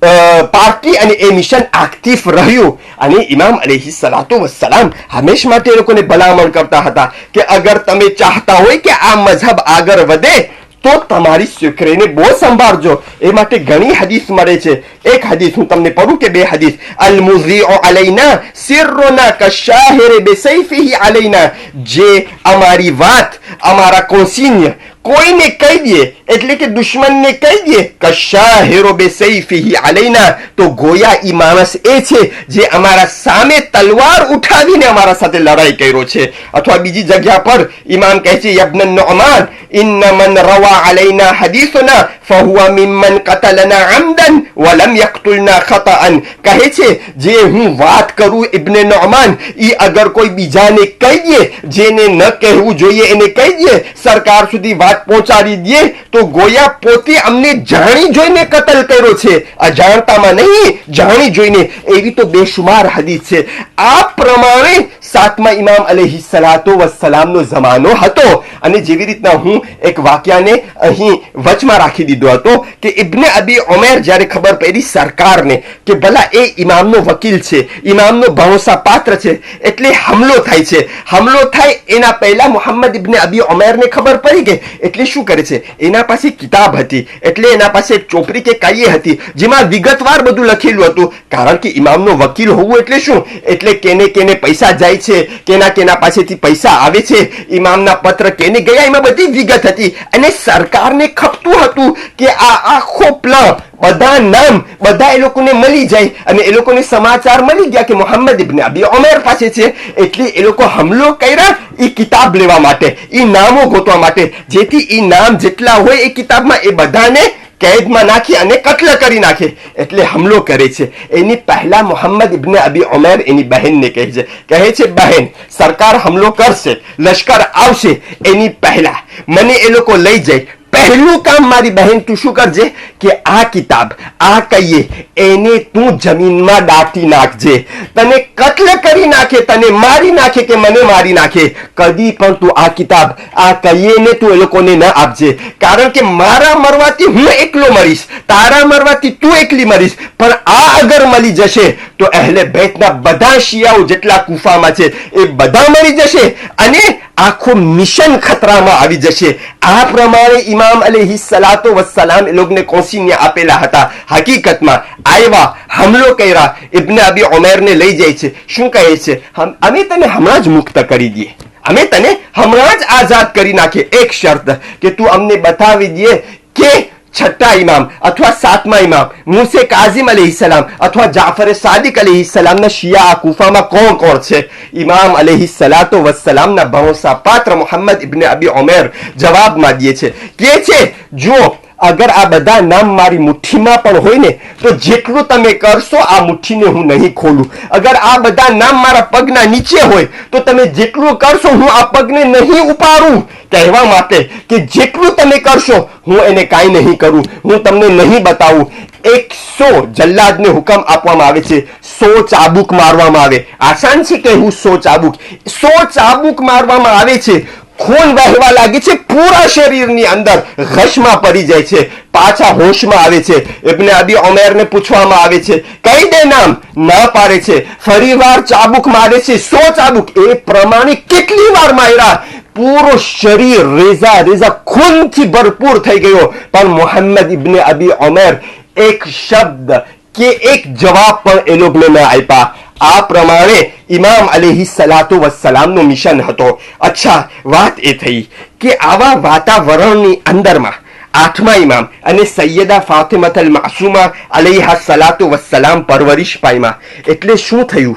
પાર્ટી અને એ મિશન એક્ટિવ રહ્યું અને ઇમામ અલૈહિ સલાતુ વસ્સલામ હંમેશ માટે એ લોકોને ભલામણ કરતા હતા કે અગર તમે ચાહતા હોય કે આ મઝહબ આગળ વધે તો તમારી શીખરીને બહુ સંભાળજો. એ માટે ઘણી હદીસ મળે છે. એક હદીસ હું તમને પઢું કે બે હદીસ. અલ મુઝીઉ અલૈના સિરરુના કશાહિર બિસૈફિહી અલૈના, જે અમારી વાત અમારા કોન્સિન્ય કોઈને કહી દે એટલે કે દુશ્મનને કહી દે કશાહિરો બેસૈફિહી અલૈના, તો ગોયા ઈ માણસ એ છે જે અમારા સામે તલવાર ઉઠાવીને અમારા સાથે લડાઈ કર્યો છે. અથવા બીજી જગ્યા પર ઇમામ કહે છે યબ્ન નુઅમાન ઇન્ન મન રવા અલૈના હદીસના ફહુવા મિમન કતલના અમદન વલમ યક્તુલના ખતઅન. કહે છે જે હું વાત કરું ઇબ્ન નુઅમાન, ઈ અગર કોઈ બીજાને કહી દે, જેને ન કહેવું જોઈએ એને કહી દે, સરકાર સુધી વાત પહોંચાડી દે, તો ગોયા પોતે અમને જાણી જોઈને કતલ કર્યો છે, અજાણતામાં નહીં જાણી જોઈને. એવી તો બેશુમાર હદીસ છે. આ પ્રમાણે સાતમા ઇમામ અલૈહિ સલાતો વસ્સલામનો જમાનો હતો. અને જેવી રીતના હું એક વાક્યાને અહીં વચમાં રાખી દીધો હતો કે ઇબ્ન અબી ઉમૈર જ્યારે ખબર પડી સરકારને કે ભલા એ ઇમામનો વકીલ છે, ઇમામનો ભરોસા પાત્ર છે, એટલે હમલો થાય છે. હમલો થાય એના પહેલા મુહમ્મદ ઇબ્ન અબી ઉમૈરને ખબર પડી ગઈ એટલે શું કરે છે, એના પાસે કિતાબ હતી, એટલે એના પાસે એક ચોપડી કે કાઈએ હતી જેમાં વિગતવાર બધું લખેલું હતું. કારણ કે ઇમામનો વકીલ હોવું એટલે શું, એટલે કેને કેને પૈસા જાય છે, કેના કેના પાસેથી પૈસા આવે છે, ઇમામના પત્ર કેને ગયા, એમાં બધી વિગત હતી. અને સરકારને ખપતું હતું કે આ આખો પ્લાન બધા નામ બધા એ લોકોને મળી જાય, અને એ લોકોને સમાચાર મળી ગયા કે મુહમ્મદ ઇબ્ન અબી ઉમૈર પાસે છે, એટલે એ લોકો હમલો કર્યા એ કિતાબ લેવા માટે, એ નામો ગોતવા માટે, જેથી એ નામ જેટલા હોય એ કિતાબમાં એ બધાને કેદમાં નાખી અને કત્લ કરી નાખે. એટલે હમલો કરે છે. એની પહેલા મુહમ્મદ ઇબ્ન અબી ઉમૈર એની બહેનને કહે છે બહેન, સરકાર હમલો કરશે, લશ્કર આવશે, એની પહેલા મને એ લોકો લઈ જાય. પહેલું કામ મારી બહેન તું શું કરજે કે આ કિતાબ આ કહીએ એને તું જમીનમાં દાટી નાખજે. તને કત્લ કરી નાખે, તને મારી નાખે કે મને મારી નાખે, કદી પણ તું આ કિતાબ આ કહીએને તું એ લોકોને ન આપજે. કારણ કે મારા મરવાથી હું એકલો મરીશ, તારા મરવાથી તું એકલી મરીશ, પણ આ અગર મળી જશે તો અહેલે બેતના બધા શિયાઓ જેટલા કુફામાં છે એ બધા મરી જશે અને આખું મિશન ખતરામાં આવી જશે. આ પ્રમાણે ઇમામ અલૈહિ સલાતો વસ્સલામ એ લોકોને કોન્સિન્ય આપેલા હતા. હકીકતમાં આવ્યા, હમલો કર્યા, ઇબ્ન અબી ઉમૈરને લઈ જાય છે. શું કહે છે, અમે તને હમણાં જ મુક્ત કરી દઈએ, અમે તને હમણાં જ આઝાદ કરી નાખીએ, એક શરત કે તું અમને બતાવી દે કે છઠ્ઠા ઇમામ અથવા સાતમા ઇમામ મૂસે કાઝિમ અલૈહિ સલામ અથવા જાફર સાદિક અલૈહિ સલામના શિયા કુફામાં કોણ કોણ છે. ઇમામ અલૈહિ સલાતો વસ્સલામના ભરોસા પાત્ર મુહમ્મદ ઇબ્ન અબી ઉમૈર જવાબમાં દે છે કે છે જો અગર આ બધા નામ મારી મુઠ્ઠીમાં પણ હોય ને તો જેટલું તમે કરશો આ મુઠ્ઠીને હું નહીં ખોલું. અગર આ બધા નામ મારા પગના નીચે હોય તો તમે જેટલું કરશો હું આ પગને નહીં ઉપાડું. કહેવા માટે કે જેટલું તમે કરશો હું એને કાંઈ નહીં કરું, હું તમને નહીં બતાવું. 100 જલ્લાદને હુકમ આપવામાં આવે છે, 100 ચાબુક મારવામાં આવે. આસાન છે કે હું 100 ચાબુક 100 ચાબુક મારવામાં આવે છે. ખૂન વહેવા લાગે છે પૂરા શરીરની અંદર, ઘશમાં પડી જાય છે, પાછા હોશમાં આવે છે. ઇબ્ન અબી ઉમૈરને પૂછવામાં આવે છે કઈ દે નામ, ના પાડે છે. ફરીવાર ચાબુક મારે છે, 100 ચાબુક. એ પ્રમાણે કેટલી વાર માર્યા, પૂરો શરીર રેઝા રેઝા ખૂનથી ભરપૂર થઈ ગયો, પણ મુહમ્મદ ઇબ્ન અબી ઉમૈર એક શબ્દ કે એક જવાબ પણ એ લોકોને ન આપ્યા. આ પ્રમાણે ઇમામ અલૈહિ સલાતો વસ્સલામનો મિશન હતો. અચ્છા, વાત એ થઈ કે આવા વાતાવરણની અંદરમાં આઠમા ઇમામ અને સૈયદા ફાતિમત અલ માસુમા અલૈહા સલાતો વસ્સલામ પરવરિશ પામ્યા. એટલે શું થયું,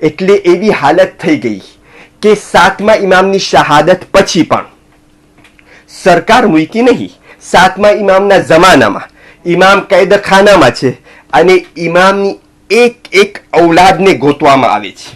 એટલે એવી હાલત થઈ ગઈ કે સાતમા ઇમામની શહાદત પછી પણ સરકાર મૂકી નહીં. સાતમા ઇમામના જમાનામાં ઇમામ કેદખાનામાં છે અને ઇમામની એક એક ઔલાદને ગોતવામાં આવે છે,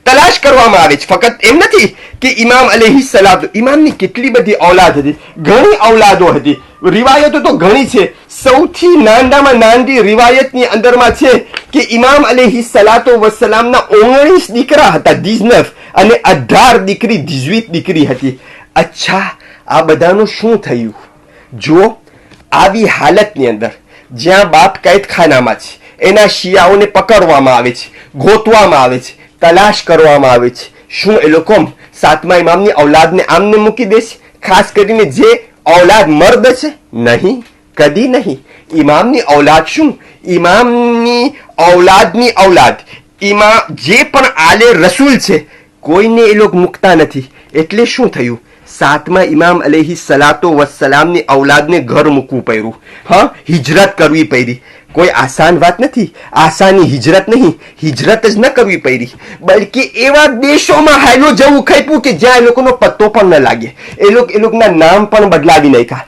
તલાશ કરવામાં આવે છે. ફક્ત એમ નથી કે ઇમામ અલૈહિ સલામ, ઇમામની કેટલી બધી ઔલાદ હતી, ઘણી ઔલાદો હતી. રિવાયતો તો ઘણી છે. સૌથી નાંદામાં નાંદી રિવાયતની અંદરમાં છે કે ઇમામ અલૈહિ સલાતો વસ્સલામના 19 દીકરા હતા, 19, અને 18 દીકરી, 18 દીકરી હતી. અચ્છા, આ બધાનું શું થયું? જો આવી હાલતની અંદર જ્યાં બાપ કેદખાનામાં છે, એના શિયાઓને પકડવામાં આવે છે, ગોતવામાં આવે છે, તલાશ કરવામાં આવે છે. શું એ લોકો 7મા ઇમામની ઔલાદને આમને મૂકી દેશે? ખાસ કરીને જે ઔલાદ મર્દ છે? નહીં, કદી નહીં. ઇમામની ઔલાદ શું? ઇમામની ઔલાદની ઔલાદ ઇમામ જે પણ આલે રસૂલ છે, કોઈને એ લોકો મૂકતા નથી. એટલે શું થયું? 7મા ઇમામ અલૈહિ સલાતો વસ્સલામની ઔલાદને ઘર મૂકવું પડ્યું. હા, હિજરત કરવી પડી. કોઈ આસાન વાત નથી. આસાની હિજરત નહીં, હિજરત જ ન કરવી પડી, બલકે એવા દેશોમાં હાલો જવું ખપ્યું કે જ્યાં એ લોકોનો પત્તો પણ ન લાગે. એ લોકોના નામ પણ બદલાવી નાખ્યા.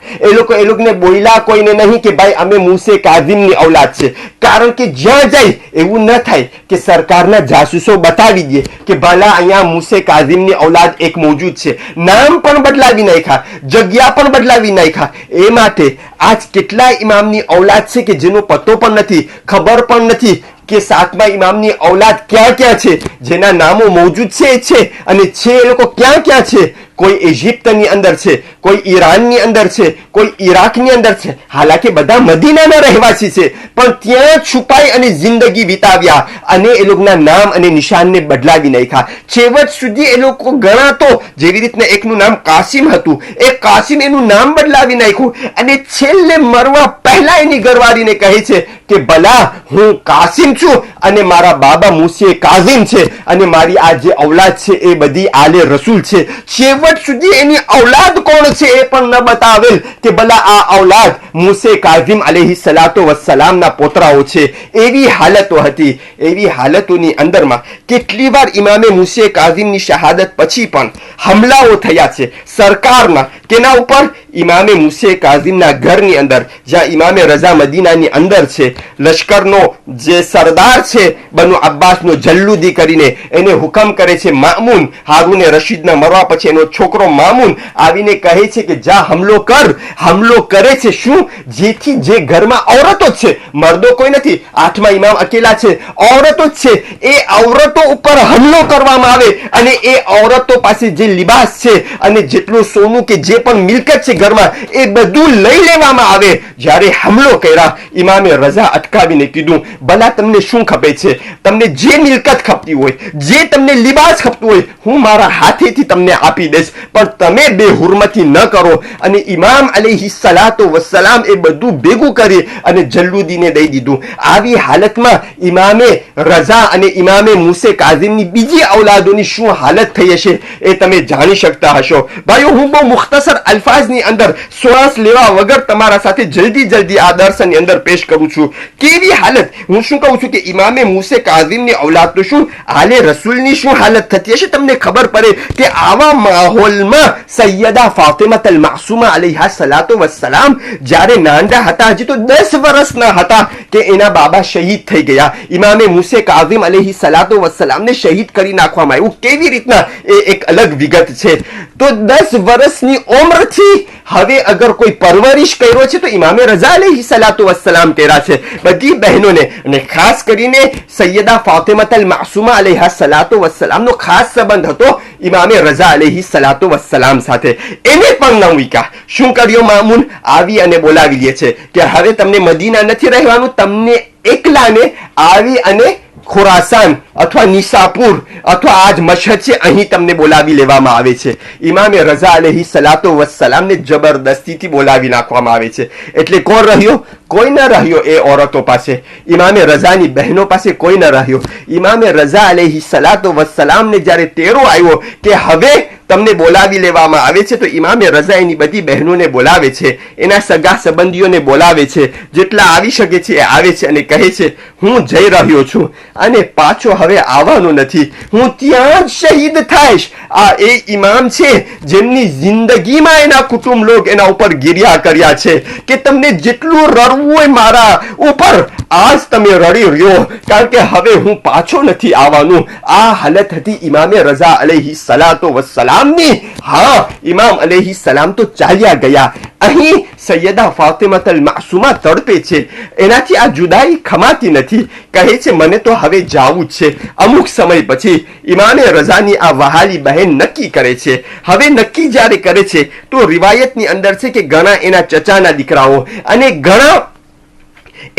એ લોકોને બોલ્યા કોઈને નહીં કે ભાઈ અમે મૂસે કાઝિમની ઔલાદ છે. કારણ કે જ્યાં જાય એવું ન થાય કે સરકારના જાસૂસો બતાવી દે કે ભલા અહીંયા મૂસે કાઝિમની ઔલાદ એક મોજૂદ છે. નામ પણ બદલાવી નાખ્યા, જગ્યા પણ બદલાવી નાખ્યા. એ માટે આજ કેટલાય ઇમામની ઔલાદ છે કે જેનો પત્તો પણ નથી, ખબર પણ નથી કે 7મા ઇમામની ઔલાદ ક્યાં ક્યાં છે. જેના નામો મોજૂદ છે અને છે એ લોકો ક્યાં ક્યાં છે. કોઈ ઇજિપ્તની અંદર છે, કોઈ ઈરાનની અંદર છે, કોઈ ઈરાકની અંદર છે. હાલાકી બધા મદીનાના રહેવાસી છે, પણ ત્યાં છુપાઈ અને જિંદગી વિતાવ્યા અને એ લોકોના નામ અને નિશાનને બદલાવી નાખ્યા. છેવટ સુધી એ લોકો ગણાતો, જેવી રીતના એકનું નામ કાસિમ હતું, એ કાસિમ એનું નામ બદલાવી નાખ્યું અને છેલ્લે મરવા પહેલા એની ઘરવાળીને કહે છે કે ભલા હું કાસિમ છું અને મારા બાબા મૂસે કાઝિમ છે અને મારી આ જે ઔલાદ છે એ બધી આલે રસૂલ છે. છેવટ સુધી એની ઔલાદ કોણ છે એ પણ ન બતાવેલ કે ભલા આ ઔલાદ મૂસે કાઝિમ અલૈહિ સલાતો વસ્સલામના પોતરાઓ છે. એવી હાલતો હતી. એવી હાલતોની અંદરમાં કેટલી વાર ઇમામે મૂસે કાઝિમની શહાદત પછી પણ હમલાઓ થયા છે સરકારના. તેના ઉપર ઇમામે મૂસે કાઝિમના ઘરની અંદર, જ્યાં ઇમામે રઝા મદીનાની અંદર છે, લશ્કરનો જે સરદાર છે બનુ અબ્બાસનો જલ્લુદી કરીને એને હુકમ કરે છે. મામૂન, હારૂને રશીદના મરવા પછી એનો છોકરો મામૂન આવીને કહે છે કે જા હમલો કર. હમલો કરે છે શું? જેથી જે ઘરમાં ઔરતો જ છે, મર્દો કોઈ નથી, 8મા ઇમામ અકેલા છે, ઔરતો જ છે, એ ઔરતો ઉપર હમલો કરવામાં આવે અને એ ઔરતો પાસે જે લિબાસ છે અને જેટલું સોનું કે જે પણ મિલકત છે ઘરમાં એ બધું લઈ લેવામાં આવે. જ્યારે હમલો કર્યા, ઇમામે રઝા અટકાવીને કીધું ભલા તમને શું ખપે છે? તમને જે મિલકત ખપતી હોય, જે તમને લિબાસ ખપતું હોય, હું મારા હાથેથી તમને આપી દઈશ, પણ તમે બેહુરમતી ન કરો. અને ઇમામ અલૈહિ સલાતો વસ્સલામ એ બધું ભેગું કરી અને જલ્લુદીને દઈ દીધું. આવી હાલતમાં ઇમામે રઝા અને ઇમામે મૂસે કાઝિમની બીજી ઔલાદોની શું હાલત થઈ હશે એ તમે જાણી શકતા હશો. ભાઈઓ, હું બહુ મુખ્તસર અલ્ફાઝની અંદર શ્વાસ લેવા વગર તમારા સાથે જલ્દી આ દર્શનની અંદર પેશ કરું છું. કેવી હાલત! હું શું કહું છું કે ઇમામે મૂસે કાઝિમની ઔલાદ તો શું, આલે રસૂલની શું હાલત થતી હશે તમને ખબર પડે કે આવા માહોલમાં સૈયદા ફાતિમા અલ માસૂમા અલૈહા સલાતો વસ્સલામ જ્યારે નાના હતા, હજી તો 10 વર્ષના હતા કે એના બાબા શહીદ થઈ ગયા. ઇમામે મૂસે કાઝિમ અલૈહી સલાતો વસ્સલામને શહીદ કરી નાખવામાં આવ્યું. કેવી રીતના એ એક અલગ વિગત છે. તો 10 વર્ષની ઉંમરથી હવે અગર કોઈ પરવરિશ કર્યો છે તો ઇમામે રઝા અલૈહિ સલાતો વસ્સલામ કર્યા છે. બધી બહેનોને અને ખાસ કરીને સૈયદા ફાતિમા અલ માસૂમા અલૈહા સલાતો વસ્સલામનો ખાસ સંબંધ હતો ઇમામે રઝા અલૈહિ સલાતો વસ્સલામ સાથે. એને પણ ન મૂક્યા. શું કર્યો મામૂન? આવી અને બોલાવી લે છે કે હવે તમને મદીના નથી રહેવાનું, તમને એકલાને આવી અને ખુરાસાન અથવા નિસાપુર અથવા આજ મશહદ છે અહીં તમને બોલાવી લેવામાં આવે છે. ઇમામે રઝા અલૈહિ સલાતો વસ્સલામને જબરદસ્તીથી બોલાવી નાખવામાં આવે છે. એટલે કોણ રહ્યો? કોઈ ન રહ્યો એ ઔરતો પાસે. ઇમામે રઝાની બહેનો પાસે કોઈ ન રહ્યો. ઇમામે રઝા અલૈહિ સલાતો વસ્સલામને જ્યારે તેરો આવ્યો કે હવે તમને બોલાવી લેવામાં આવે છે, તો ઇમામે રઝા એની બધી બહેનોને બોલાવે છે, એના સગા સંબંધીઓને બોલાવે છે, જેટલા આવી શકે છે એ આવે છે અને કહે છે હું જઈ રહ્યો છું અને પાછો હવે આવવાનો નથી, હું ત્યાં જ શહીદ થઈશ. આ એ ઇમામ છે જેમની જિંદગીમાં એના કુટુંબ લોક એના ઉપર ગિર્યા કર્યા છે કે તમને જેટલું રડવું હોય મારા ઉપર આજ તમે રડી રહ્યો, કારણ કે હવે હું પાછો નથી આવવાનું. આ હાલત હતી ઇમામે રઝા અલૈહિ સલાતો વસ્સલામની. હા, ઇમામ અલૈહિ સલામ તો ચાલ્યા ગયા. અહીં સૈયદા ફાતિમા અલ માસૂમા તડપે છે, એનાથી આ જુદાઈ ખમાતી નથી. કહે છે મને તો હવે જાવું જ છે. અમુક સમય પછી ઇમામે રઝાની આ વહાલી બહેન નક્કી કરે છે. હવે નક્કી જ્યારે કરે છે તો રિવાયતની અંદર છે કે ઘણા એના ચચાના દીકરાઓ અને ઘણા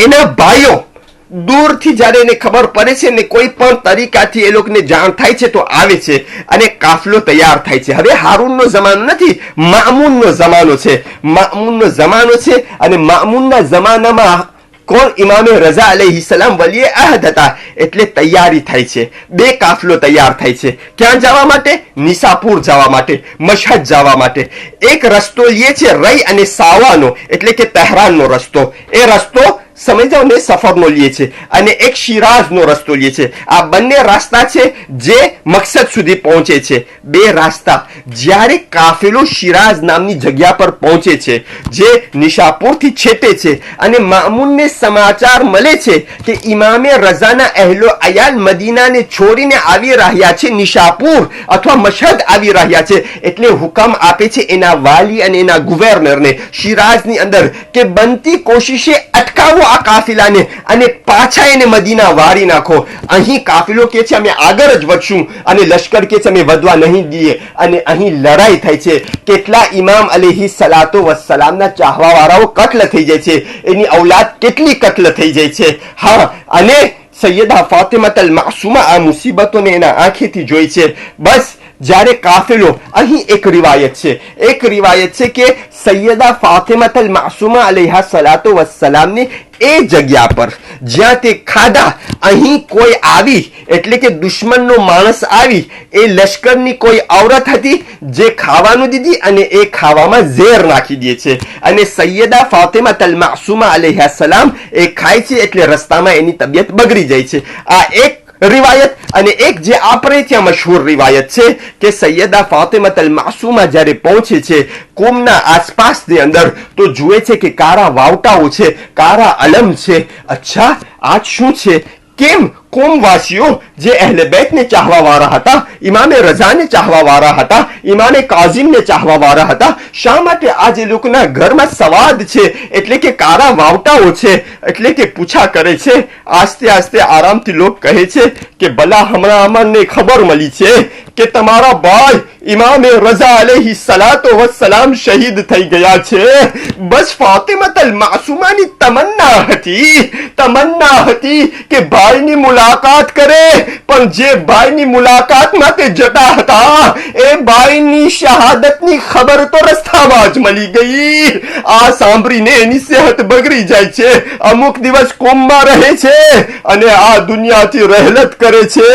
એના ભાઈઓ દૂરથી જ્યારે એને ખબર પડે છે ને કોઈ પણ તરીકાથી એ લોકોને જાણ થાય છે તો આવે છે અને કાફલો તૈયાર થાય છે. હવે હારૂનનો જમાનો નથી, મામૂનનો જમાનો છે. મામૂનનો જમાનો છે અને મામૂનના જમાનામાં કોણ? ઇમામે રઝા અલૈહિ સલામ વલીએ અહદ હતા. એટલે તૈયારી થાય છે, બે કાફલો તૈયાર થાય છે. ક્યાં જવા માટે? નિશાપુર જવા માટે, મશહદ જવા માટે. એક રસ્તો લે છે રઈ અને સાવાનો, એટલે કે તહેરાનનો રસ્તો. એ રસ્તો સમજાવ ને સફરનો લે છે અને એક શિરાઝનો રસ્તો લે છે. આ બંને રસ્તા છે જે મકસદ સુધી પહોંચે છે. બે રસ્તા. જ્યારે કાફિલો શિરાઝ નામની જગ્યા પર પહોંચે છે જે નિશાપુરથી છેટે છે અને મામૂનને સમાચાર મળે છે કે ઇમામે રઝાના અહેલો અયાલ મદીનાને છોડીને આવી રહ્યા છે, નિશાપુર અથવા મશહદ આવી રહ્યા છે. એટલે હુકમ આપે છે એના વાલી અને એના ગવર્નરને શિરાઝની અંદર કે બનતી કોશિશે અટકાવો આ કાફિલાને અને પાછા એને મદીના વાળી નાખો. અહીં કાફિલો કે છે અમે આગળ જ વધશું અને લશ્કર કે છે અમે વધવા નહીં દઈએ અને અહીં લડાઈ થાય છે. કેટલા ઇમામ અલૈહિ સલાતો વસ્સલામના ચાહવા વાળાઓ કત્લ થઈ જાય છે, એની ઔલાદ કેટલી કત્લ થઈ જાય છે. હા, અને સૈયદા ફાતિમા અલ માસુમા આ મુસીબતોને એના આંખેથી જોઈ છે. બસ જ્યારે કાફિલો, અહીં એક રિવાયત છે કે સૈયદા ફાતિમા અલ માસુમા અલૈહા સલાતો વસ્સલામની એ જગ્યા પર જ્યાં તે ખાધા, અહીં કોઈ આવી એટલે કે દુશ્મનનો માણસ આવી, એ લશ્કરની કોઈ ઔરત હતી જે ખાવાનું દીધી અને એ ખાવામાં ઝેર નાખી દે છે અને સૈયદા ફાતિમા અલ માસુમા અલૈહા સલામ એ ખાય છે એટલે રસ્તામાં એની તબિયત બગડી જાય છે. આ એક રિવાયત. અને એક જે આપણે ત્યાં મશહૂર રિવાયત છે કે સૈયદા ફાતિમા અલ માસુમા જ્યારે પહોંચે છે કુમના આસપાસની અંદર તો જુએ છે કે કારા વાવટાઓ છે, કારા અલમ છે. અચ્છા, આજ શું છે? કેમ કોમવાસીઓ જે અહેલે બેતને ચાહવા વાળા હતા, ઇમામે રઝાને ચાહવા વાળા હતા, ઇમામે કાઝિમને ચાહવા વાળા હતા, શા માટે આજ એ લોકોના ઘરમાં સવાદ છે એટલે કે કારા વાવટાઓ છે? એટલે કે પૂછા કરે છે. આસ્તે આસ્તે આરામથી લોક કહે છે કે ભલા હમણાં અમને ખબર મળી છે કે તમારા ભાઈ ઇમામે રઝા અલૈહિ સલાતો વસ્સલામ શહીદ થઈ ગયા છે. બસ ફાતિમા અલ માસુમાની તમન્ના હતી કે ભાઈની મુલાકાત કરે, પણ જે ભાઈની મુલાકાતમાં તે જતા હતા એ ભાઈની શહાદતની ખબર તો રસ્તામાં જ મળી ગઈ. આ સાંભળીને એની સેહત બગડી જાય છે, અમુક દિવસ કોમમાં રહે છે અને આ દુનિયાથી રહેલત કરે છે.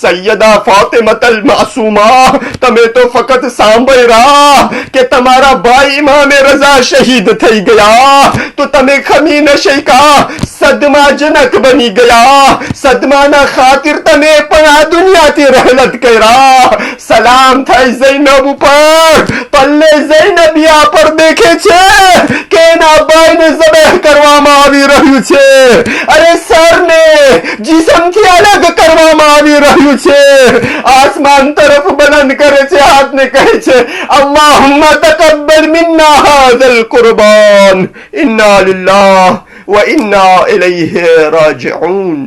સૈયદા ફાતિમા અલ માસુમા, તમે તો ફક્ત સાંભળ્યા કે તમારા ભાઈ ઇમામે રઝા શહીદ થઈ ગયા તો તમે ખમી ન શક્યા, સદમાજનક બની ગયા. સદમાના ખાतिर તમે પણ આ દુનિયાથી રહેલત કર્યા. સલામ થાય ઝૈનબ ઉપર. પલ્લે ઝૈનબિયા પર દેખે છે કે એના ભાઈને ઝબહ કરવામાં આવી રહ્યું છે. અરે સરને જીસમથી અલગ કરવામાં આવી રહ્યું છે. આસમાન તરફ બલંદ કરે છે, હાથને કહે છે અલ્લાहुम्मा तकब्बल मिन्ना हाज़ल कुर्बान, इन्ना लिल्लाह व इन्ना इलैहि राजिऊन.